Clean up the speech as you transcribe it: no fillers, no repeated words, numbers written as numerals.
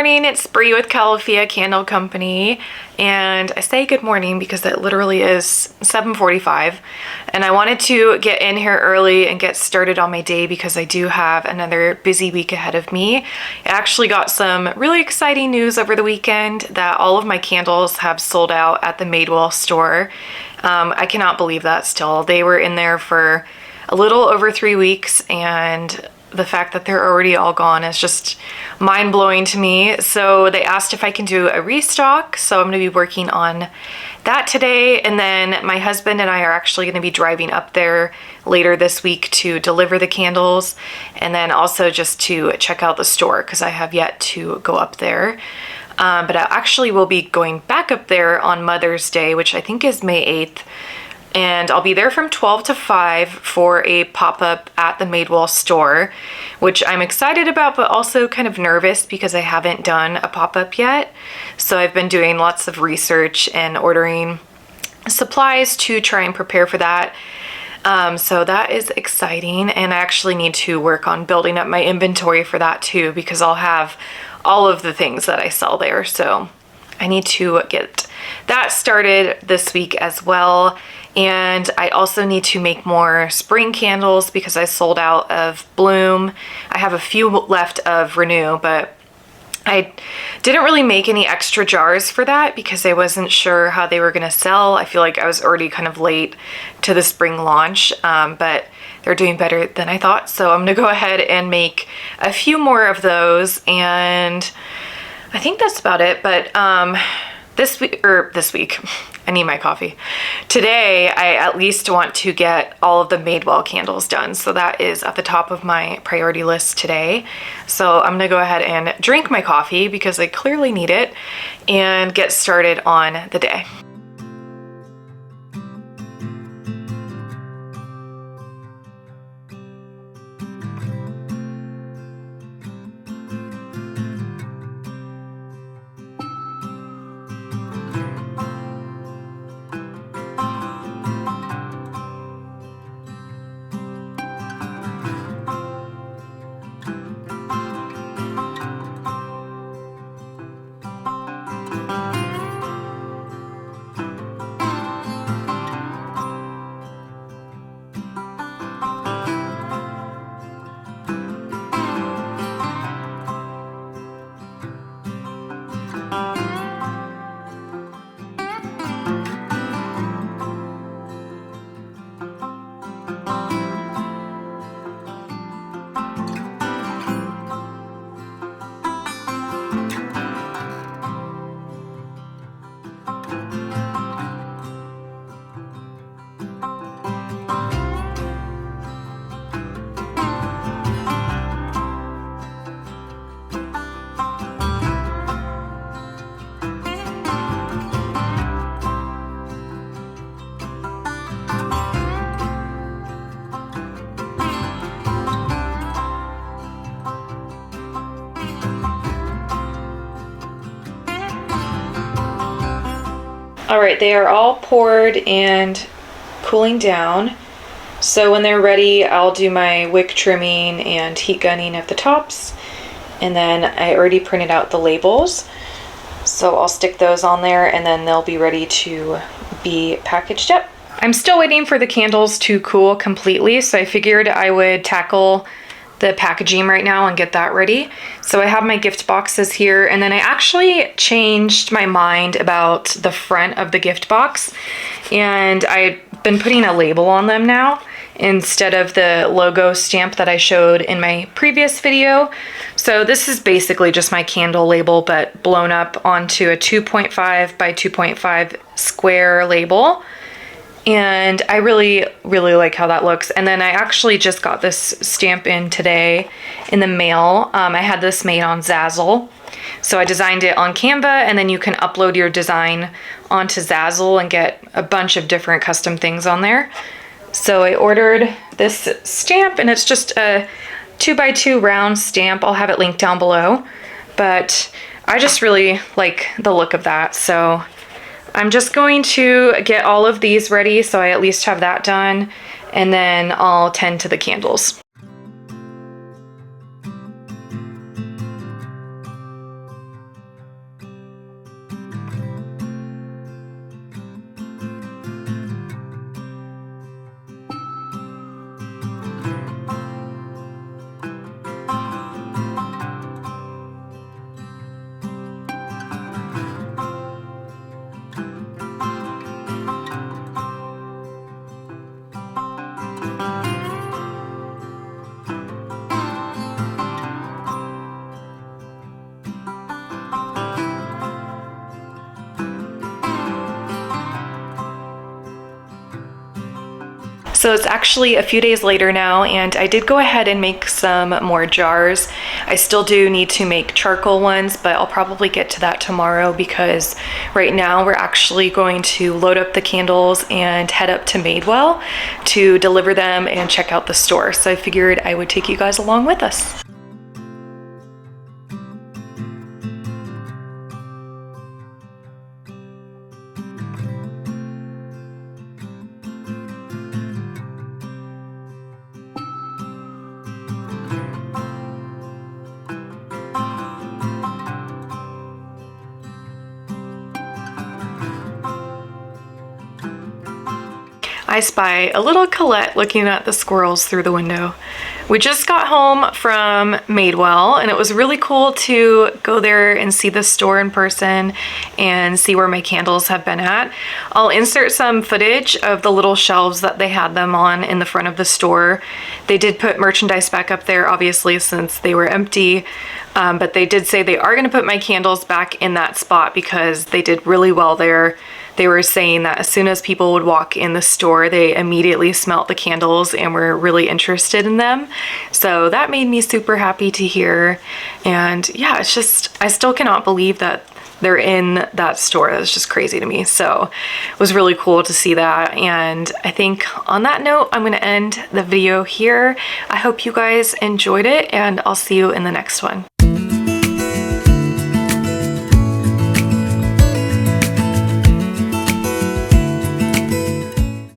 morning, it's Bree with Califia Candle Company, and I say good morning because it literally is 7:45, and I wanted to get in here early and get started on my day because I do have another busy week ahead of me. I actually got some really exciting news over the weekend that all of my candles have sold out at the Madewell store. I cannot believe that still. They were in there for a little over 3 weeks, and the fact that they're already all gone is just mind-blowing to me. So they asked if I can do a restock, so I'm going to be working on that today, and then my husband and I are actually going to be driving up there later this week to deliver the candles, and then also just to check out the store because I have yet to go up there. But I actually will be going back up there on Mother's Day, which I think is May 8th. And I'll be there from 12 to 5 for a pop-up at the Madewell store, which I'm excited about, but also kind of nervous because I haven't done a pop-up yet. So I've been doing lots of research and ordering supplies to try and prepare for that. So that is exciting, and I actually need to work on building up my inventory for that too, because I'll have all of the things that I sell there. So I need to get that started this week as well. And I also need to make more spring candles because I sold out of Bloom. I have a few left of Renew, but I didn't really make any extra jars for that because I wasn't sure how they were going to sell. I feel like I was already kind of late to the spring launch, but they're doing better than I thought. So I'm going to go ahead and make a few more of those, and I think that's about it. But this week, I need my coffee. Today, I at least want to get all of the Madewell candles done. So that is at the top of my priority list today. So I'm gonna go ahead and drink my coffee because I clearly need it and get started on the day. All right, they are all poured and cooling down. So when they're ready, I'll do my wick trimming and heat gunning at the tops. And then I already printed out the labels. So I'll stick those on there and then they'll be ready to be packaged up. I'm still waiting for the candles to cool completely, so I figured I would tackle the packaging right now and get that ready. So I have my gift boxes here, and then I actually changed my mind about the front of the gift box, and I've been putting a label on them now instead of the logo stamp that I showed in my previous video. So this is basically just my candle label, but blown up onto a 2.5 by 2.5 square label. And I really like how that looks. And then I actually just got this stamp in today in the mail. I had this made on Zazzle. So I designed it on Canva, and then you can upload your design onto Zazzle and get a bunch of different custom things on there. So I ordered this stamp, and it's just a 2x2 round stamp. I'll have it linked down below. But I just really like the look of that. So I'm just going to get all of these ready so I at least have that done, and then I'll tend to the candles. So it's actually a few days later now, and I did go ahead and make some more jars. I still do need to make charcoal ones, but I'll probably get to that tomorrow because right now we're actually going to load up the candles and head up to Madewell to deliver them and check out the store. So I figured I would take you guys along with us. I spy a little Colette looking at the squirrels through the window. We just got home from Madewell, and it was really cool to go there and see the store in person and see where my candles have been at. I'll insert some footage of the little shelves that they had them on in the front of the store. They did put merchandise back up there, obviously, since they were empty. But they did say they are going to put my candles back in that spot because they did really well there. They were saying that as soon as people would walk in the store, they immediately smelt the candles and were really interested in them. So that made me super happy to hear. And yeah, it's just, I still cannot believe that they're in that store. That's just crazy to me. So it was really cool to see that. And I think on that note, I'm going to end the video here. I hope you guys enjoyed it, and I'll see you in the next one.